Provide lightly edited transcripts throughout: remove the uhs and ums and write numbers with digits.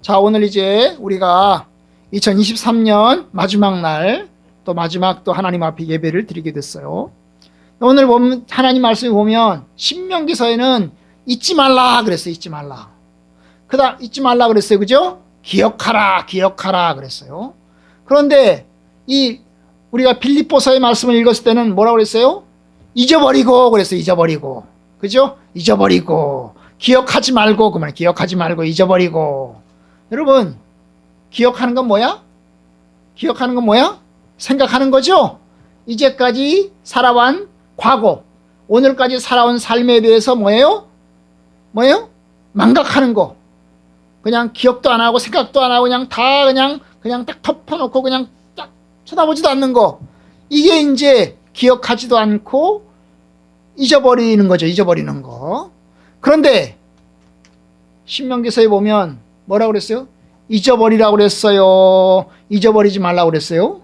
자, 오늘 이제 우리가 2023년 마지막 날, 또 마지막 또 하나님 앞에 예배를 드리게 됐어요. 오늘 보면 하나님 말씀을 보면 신명기서에는 잊지 말라 그랬어요. 잊지 말라. 그다음 잊지 말라 그랬어요. 그죠? 기억하라, 기억하라 그랬어요. 그런데 이 우리가 빌립보서의 말씀을 읽었을 때는 뭐라고 그랬어요? 잊어버리고 그랬어요. 잊어버리고. 그죠? 잊어버리고. 기억하지 말고, 그 말, 기억하지 말고 잊어버리고. 여러분, 기억하는 건 뭐야? 기억하는 건 뭐야? 생각하는 거죠? 이제까지 살아온 과거, 오늘까지 살아온 삶에 대해서 뭐예요? 뭐예요? 망각하는 거. 그냥 기억도 안 하고 생각도 안 하고 그냥 다 그냥 딱 덮어놓고 그냥 딱 쳐다보지도 않는 거. 이게 이제 기억하지도 않고 잊어버리는 거죠. 잊어버리는 거. 그런데 신명기서에 보면 뭐라고 그랬어요? 잊어버리라고 그랬어요. 잊어버리지 말라고 그랬어요.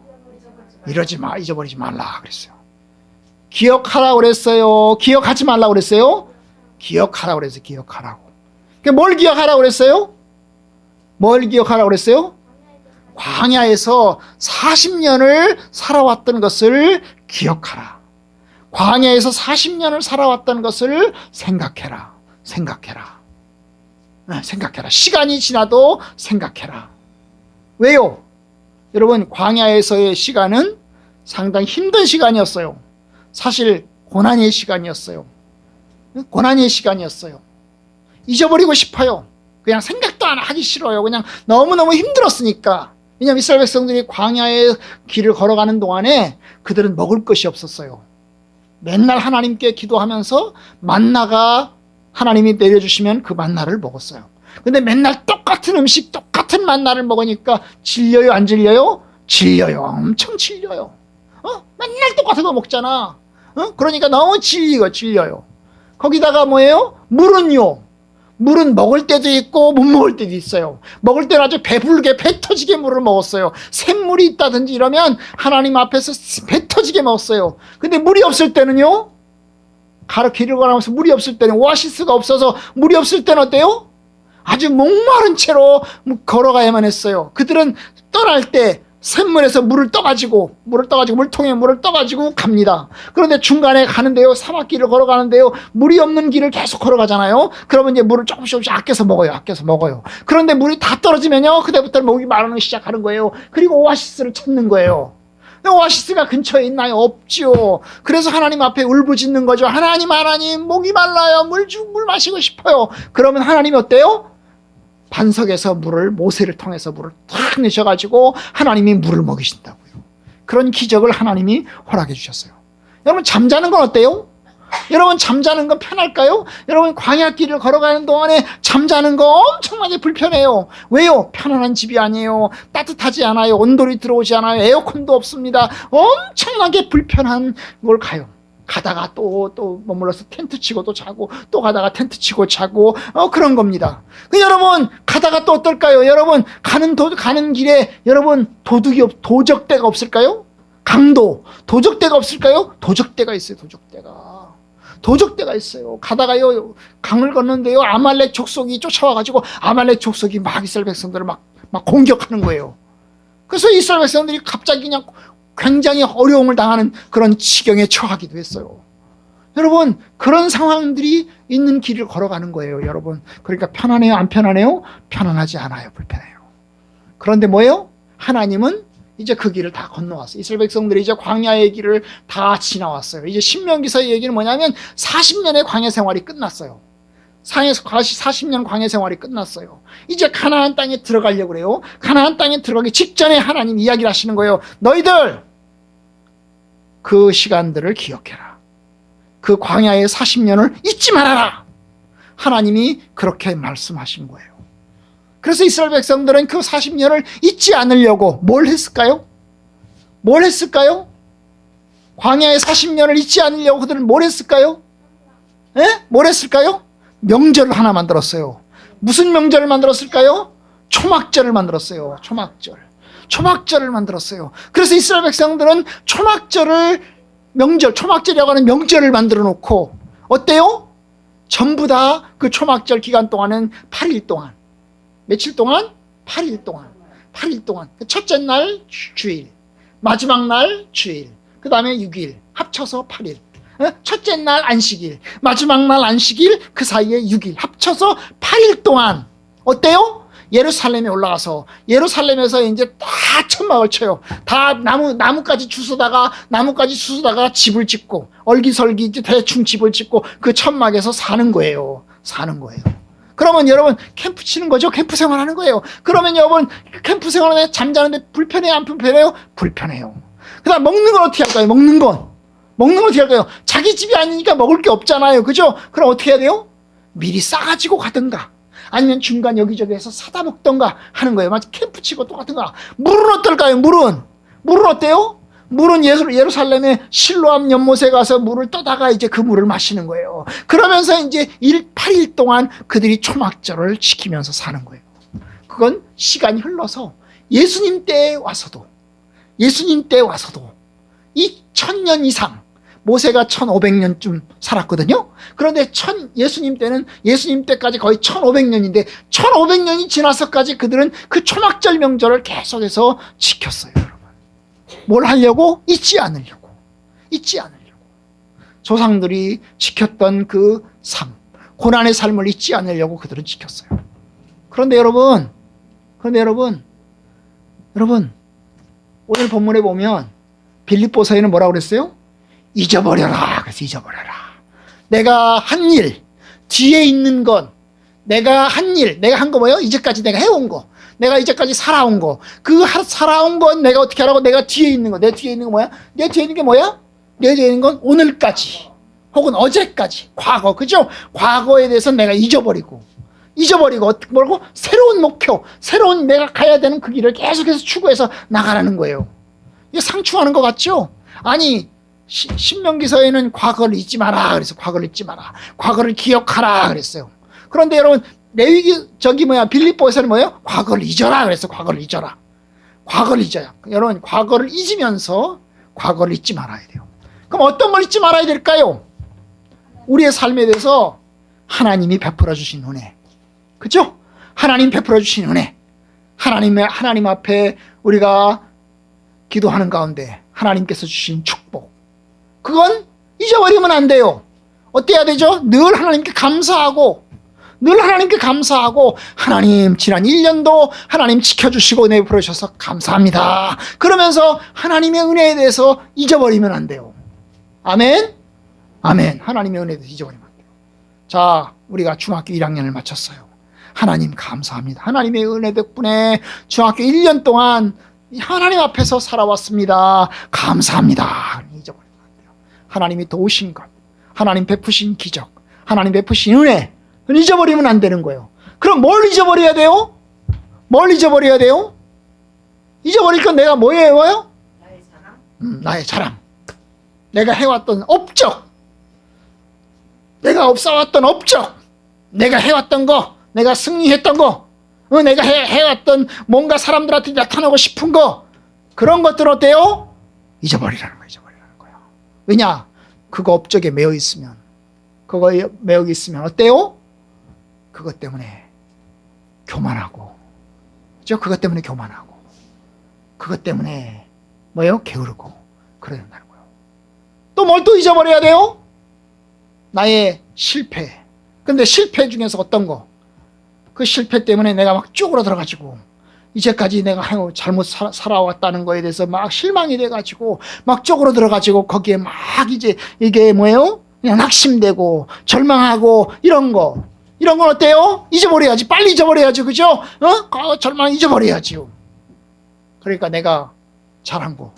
이러지 마, 잊어버리지 말라 그랬어요. 기억하라고 그랬어요. 기억하지 말라고 그랬어요. 기억하라고 그랬어요. 기억하라고. 뭘 기억하라고 그랬어요? 뭘 기억하라고 그랬어요? 광야에서 40년을 살아왔던 것을 기억하라. 광야에서 40년을 살아왔던 것을 생각해라. 생각해라. 생각해라. 시간이 지나도 생각해라. 왜요? 여러분, 광야에서의 시간은 상당히 힘든 시간이었어요. 사실 고난의 시간이었어요. 고난의 시간이었어요. 잊어버리고 싶어요. 그냥 생각도 안 하기 싫어요. 그냥 너무너무 힘들었으니까. 왜냐하면 이스라엘 백성들이 광야의 길을 걸어가는 동안에 그들은 먹을 것이 없었어요. 맨날 하나님께 기도하면서 만나가 하나님이 내려주시면 그 만나를 먹었어요. 근데 맨날 똑같은 음식, 똑같은 만나를 먹으니까 질려요, 안 질려요? 질려요. 엄청 질려요. 맨날 똑같은 거 먹잖아. 그러니까 너무 질려요. 거기다가 뭐예요? 물은요. 물은 먹을 때도 있고 못 먹을 때도 있어요. 먹을 때는 아주 배부르게 배 터지게 물을 먹었어요. 샘물이 있다든지 이러면 하나님 앞에서 배 터지게 먹었어요. 근데 물이 없을 때는요. 길을 걸어가면서 물이 없을 때는, 오아시스가 없어서 물이 없을 때는 어때요? 아주 목마른 채로 걸어가야만 했어요. 그들은 떠날 때 샘물에서 물통에 물을 떠가지고 갑니다. 그런데 중간에 가는데요, 사막길을 걸어가는데요, 물이 없는 길을 계속 걸어가잖아요. 그러면 이제 물을 조금씩 아껴서 먹어요. 그런데 물이 다 떨어지면요, 그때부터 목이 마르기 시작하는 거예요. 그리고 오아시스를 찾는 거예요. 오아시스가 근처에 있나요? 없죠. 그래서 하나님 앞에 울부짖는 거죠. 하나님, 목이 말라요. 물 마시고 싶어요. 그러면 하나님이 어때요? 반석에서 모세를 통해서 물을 탁 내셔가지고 하나님이 물을 먹이신다고요. 그런 기적을 하나님이 허락해 주셨어요. 여러분, 잠자는 건 어때요? 여러분, 잠자는 건 편할까요? 여러분, 광야길을 걸어가는 동안에 잠자는 거 엄청나게 불편해요. 왜요? 편안한 집이 아니에요. 따뜻하지 않아요. 온돌이 들어오지 않아요. 에어컨도 없습니다. 엄청나게 불편한 걸 가요. 가다가 또 머물러서 텐트 치고 또 자고, 또 가다가 텐트 치고 자고, 그런 겁니다. 여러분, 가다가 또 어떨까요? 여러분, 가는 길에 여러분, 도적대가 없을까요? 도적대가 없을까요? 도적대가 있어요. 도적대가 있어요. 가다가요, 강을 걷는데요, 아말렉 족속이 쫓아와가지고 아말렉 족속이 막 이스라엘 백성들을 막 공격하는 거예요. 그래서 이스라엘 백성들이 갑자기 그냥 굉장히 어려움을 당하는 그런 지경에 처하기도 했어요. 여러분, 그런 상황들이 있는 길을 걸어가는 거예요, 여러분. 그러니까 편안해요, 안 편안해요? 편안하지 않아요, 불편해요. 그런데 뭐예요? 하나님은 이제 그 길을 다 건너왔어요. 이스라엘 백성들이 이제 광야의 길을 다 지나왔어요. 이제 신명기서의 얘기는 뭐냐면 40년의 광야 생활이 끝났어요. 40년 광야 생활이 끝났어요. 이제 가나안 땅에 들어가려고 그래요. 가나안 땅에 들어가기 직전에 하나님 이야기를 하시는 거예요. 너희들 그 시간들을 기억해라. 그 광야의 40년을 잊지 말아라. 하나님이 그렇게 말씀하신 거예요. 그래서 이스라엘 백성들은 그 40년을 잊지 않으려고 뭘 했을까요? 광야의 40년을 잊지 않으려고 그들은 뭘 했을까요? 뭘 했을까요? 명절을 하나 만들었어요. 무슨 명절을 만들었을까요? 초막절을 만들었어요. 초막절을 만들었어요. 그래서 이스라엘 백성들은 초막절이라고 하는 명절을 만들어 놓고, 어때요? 전부 다 그 초막절 기간 동안은 8일 동안, 며칠 동안? 8일 동안. 8일 동안. 첫째 날 주일, 마지막 날 주일, 그 다음에 6일, 합쳐서 8일. 첫째 날 안식일, 마지막 날 안식일, 그 사이에 6일, 합쳐서 8일 동안 어때요? 예루살렘에 올라가서 예루살렘에서 이제 다 천막을 쳐요. 다 나무까지 주워다가 집을 짓고 얼기설기 이제 대충 집을 짓고 그 천막에서 사는 거예요. 그러면 여러분 캠프 치는 거죠? 캠프 생활하는 거예요. 그러면 여러분 캠프 생활하는데 잠자는데 불편해요? 안 불편해요? 불편해요. 그다음 먹는 건 어떻게 할까요? 먹는 건 어떻게 할까요? 자기 집이 아니니까 먹을 게 없잖아요. 그죠? 그럼 어떻게 해야 돼요? 미리 싸가지고 가든가 아니면 중간 여기저기에서 사다 먹던가 하는 거예요. 마치 캠프 치고 똑같은 거. 물은 어떨까요? 물은 어때요? 물은 예루살렘의 실로암 연못에 가서 물을 떠다가 이제 그 물을 마시는 거예요. 그러면서 이제 8일 동안 그들이 초막절을 지키면서 사는 거예요. 그건 시간이 흘러서 예수님 때에 와서도 2000년 이상, 모세가 1500년쯤 살았거든요. 그런데 예수님 때까지 거의 1500년인데 1500년이 지나서까지 그들은 그 초막절 명절을 계속해서 지켰어요. 여러분, 뭘 하려고? 잊지 않으려고. 조상들이 지켰던 그 삶, 고난의 삶을 잊지 않으려고 그들은 지켰어요. 그런데 여러분, 오늘 본문에 보면 빌립보서에는 뭐라고 그랬어요? 잊어버려라. 그래서 잊어버려라. 내가 한 일, 뒤에 있는 건 내가 한 거 뭐예요? 이제까지 내가 해온 거, 내가 이제까지 살아온 거, 그 살아온 건 내가 어떻게 하라고? 내가 뒤에 있는 거, 내 뒤에 있는 거 뭐야? 내 뒤에 있는 게 뭐야? 내 뒤에 있는 건 오늘까지 혹은 어제까지, 과거, 그죠? 과거에 대해서 내가 잊어버리고 뭐고? 새로운 목표, 새로운 내가 가야 되는 그 길을 계속해서 추구해서 나가라는 거예요. 이게 상충하는 것 같죠? 아니, 신명기서에는 과거를 잊지 마라 그래서 과거를 잊지 마라, 과거를 기억하라 그랬어요. 그런데 여러분 빌립보에서는 뭐예요? 과거를 잊어라 그래서 과거를 잊어야. 여러분, 과거를 잊으면서 과거를 잊지 말아야 돼요. 그럼 어떤 걸 잊지 말아야 될까요? 우리의 삶에 대해서 하나님이 베풀어 주신 은혜, 그죠? 하나님 베풀어 주신 은혜, 하나님 앞에 우리가 기도하는 가운데 하나님께서 주신 축복, 그건 잊어버리면 안 돼요. 어때야 되죠? 늘 하나님께 감사하고 하나님 지난 1년도 하나님 지켜주시고 은혜 베풀어주셔서 감사합니다. 그러면서 하나님의 은혜에 대해서 잊어버리면 안 돼요. 아멘. 하나님의 은혜에 대해서 잊어버리면 안 돼요. 자, 우리가 중학교 1학년을 마쳤어요. 하나님 감사합니다. 하나님의 은혜 덕분에 중학교 1년 동안 하나님 앞에서 살아왔습니다. 감사합니다. 잊어버리면 안 돼요. 하나님이 도우신 것, 하나님 베푸신 기적, 하나님 베푸신 은혜, 잊어버리면 안 되는 거예요. 그럼 뭘 잊어버려야 돼요? 잊어버릴 건 내가 뭐예요? 나의 자랑. 내가 해왔던 업적, 내가 쌓아왔던 업적, 내가 해왔던 거, 내가 승리했던 거, 내가 해왔던 뭔가 사람들한테 나타나고 싶은 거, 그런 것들 어때요? 잊어버리라는 거예요. 왜냐? 그거 업적에 매여 있으면 어때요? 그것 때문에 교만하고, 그죠? 그것 때문에 뭐예요? 게으르고 그래야 된다는 거예요. 또 뭘 또 잊어버려야 돼요? 나의 실패. 근데 실패 중에서 어떤 거? 그 실패 때문에 내가 막 쪼그라들어가지고 이제까지 내가 잘못 살아왔다는 거에 대해서 막 실망이 돼가지고 막 쪼그라들어가지고 거기에 막 이게 뭐예요? 그냥 낙심되고 절망하고 이런 건 어때요? 잊어버려야지. 빨리 잊어버려야지. 그죠? 절망 잊어버려야지요. 그러니까 내가 잘한 거,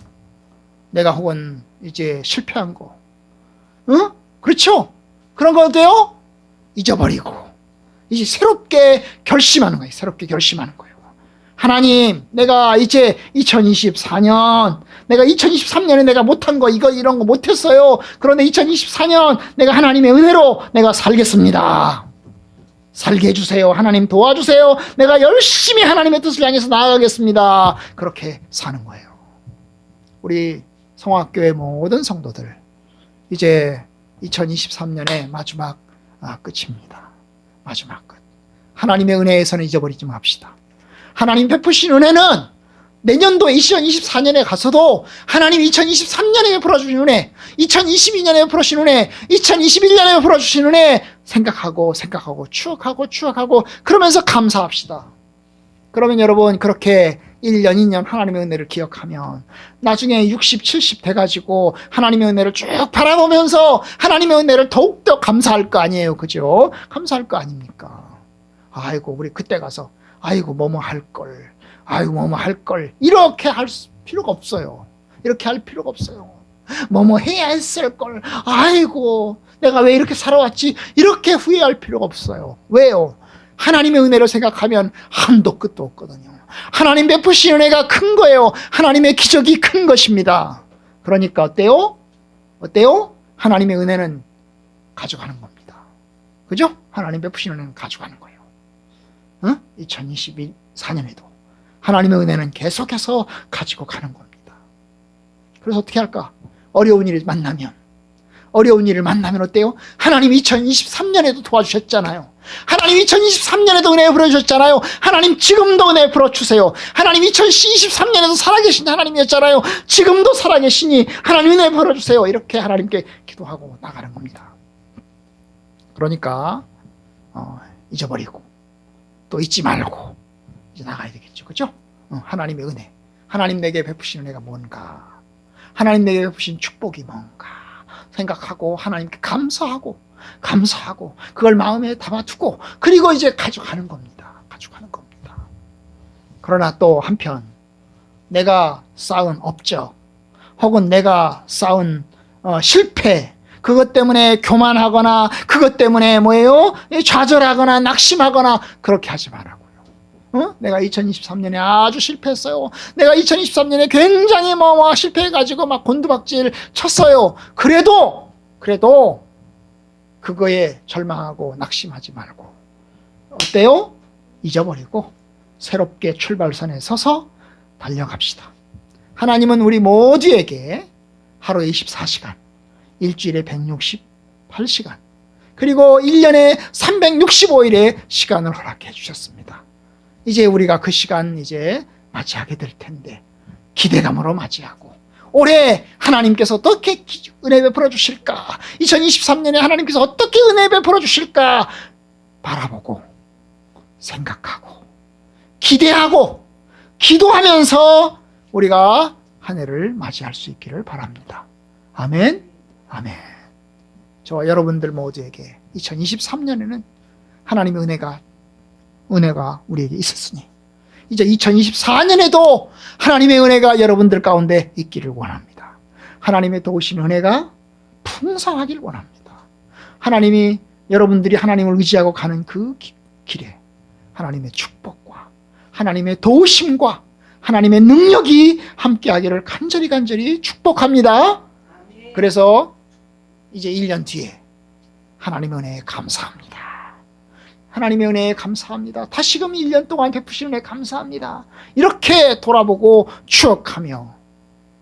내가 혹은 이제 실패한 거, 그렇죠? 그런 거 어때요? 잊어버리고 이제 새롭게 결심하는 거예요. 하나님, 내가 이제 2023년에 내가 못한 거, 이런 거 못했어요. 그런데 2024년 내가 하나님의 은혜로 내가 살겠습니다. 살게 해주세요. 하나님 도와주세요. 내가 열심히 하나님의 뜻을 향해서 나아가겠습니다. 그렇게 사는 거예요. 우리 성화교회 모든 성도들, 이제 2023년의 마지막 끝입니다. 마지막 끝. 하나님의 은혜에서는 잊어버리지 맙시다. 하나님 베푸신 은혜는 내년도 2024년에 가서도 하나님 2023년에 베풀어 주신 은혜, 2022년에 베풀어 주신 은혜, 2021년에 베풀어 주신 은혜 생각하고 추억하고 그러면서 감사합시다. 그러면 여러분 그렇게 1년, 2년 하나님의 은혜를 기억하면 나중에 60, 70 돼가지고 하나님의 은혜를 쭉 바라보면서 하나님의 은혜를 더욱더 감사할 거 아니에요. 그죠? 감사할 거 아닙니까? 아이고 우리 그때 가서 아이고 뭐뭐 할걸, 아이고 뭐뭐 할걸 이렇게 할 필요가 없어요. 이렇게 할 필요가 없어요. 뭐뭐 해야 했을걸, 아이고 내가 왜 이렇게 살아왔지, 이렇게 후회할 필요가 없어요. 왜요? 하나님의 은혜를 생각하면 한도 끝도 없거든요. 하나님 베푸신 은혜가 큰 거예요. 하나님의 기적이 큰 것입니다. 그러니까 어때요? 하나님의 은혜는 가져가는 겁니다. 그죠? 하나님 베푸신 은혜는 가져가는 거예요. 2024년에도 하나님의 은혜는 계속해서 가지고 가는 겁니다. 그래서 어떻게 할까? 어려운 일을 만나면 어때요? 하나님 2023년에도 도와주셨잖아요. 하나님 2023년에도 은혜 베풀어주셨잖아요. 하나님 지금도 은혜 베풀어주세요. 하나님 2023년에도 살아계신 하나님이었잖아요. 지금도 살아계시니 하나님 은혜 베풀어주세요. 이렇게 하나님께 기도하고 나가는 겁니다. 그러니까 잊어버리고 또 잊지 말고 이제 나가야 되겠죠. 그죠? 하나님의 은혜, 하나님 내게 베푸신 은혜가 뭔가, 하나님 내게 베푸신 축복이 뭔가 생각하고 하나님께 감사하고 그걸 마음에 담아두고 그리고 이제 가져가는 겁니다. 그러나 또 한편 내가 쌓은 업적 혹은 내가 쌓은 실패, 그것 때문에 교만하거나 그것 때문에 좌절하거나 낙심하거나 그렇게 하지 말라고요. 내가 2023년에 아주 실패했어요. 내가 2023년에 굉장히 실패해가지고 막 곤두박질 쳤어요. 그래도 그거에 절망하고 낙심하지 말고 어때요? 잊어버리고 새롭게 출발선에 서서 달려갑시다. 하나님은 우리 모두에게 하루에 24시간, 일주일에 168시간, 그리고 1년에 365일의 시간을 허락해 주셨습니다. 이제 우리가 그 시간 이제 맞이하게 될 텐데 기대감으로 맞이하고 올해 하나님께서 어떻게 은혜 베풀어 주실까, 2023년에 하나님께서 어떻게 은혜 베풀어 주실까 바라보고 생각하고 기대하고 기도하면서 우리가 한 해를 맞이할 수 있기를 바랍니다. 아멘. 저와 여러분들 모두에게 2023년에는 하나님의 은혜가 우리에게 있었으니 이제 2024년에도 하나님의 은혜가 여러분들 가운데 있기를 원합니다. 하나님의 도우신 은혜가 풍성하길 원합니다. 하나님이 여러분들이 하나님을 의지하고 가는 그 길에 하나님의 축복과 하나님의 도우심과 하나님의 능력이 함께하기를 간절히 축복합니다. 그래서 이제 1년 뒤에 하나님의 은혜에 감사합니다. 하나님의 은혜에 감사합니다. 다시금 1년 동안 베푸신 은혜에 감사합니다. 이렇게 돌아보고 추억하며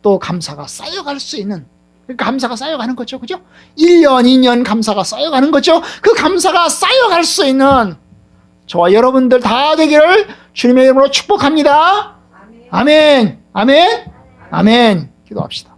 또 감사가 쌓여갈 수 있는, 그러니까 감사가 쌓여가는 거죠. 그죠? 1년, 2년 감사가 쌓여가는 거죠. 그 감사가 쌓여갈 수 있는 저와 여러분들 다 되기를 주님의 이름으로 축복합니다. 아멘. 기도합시다.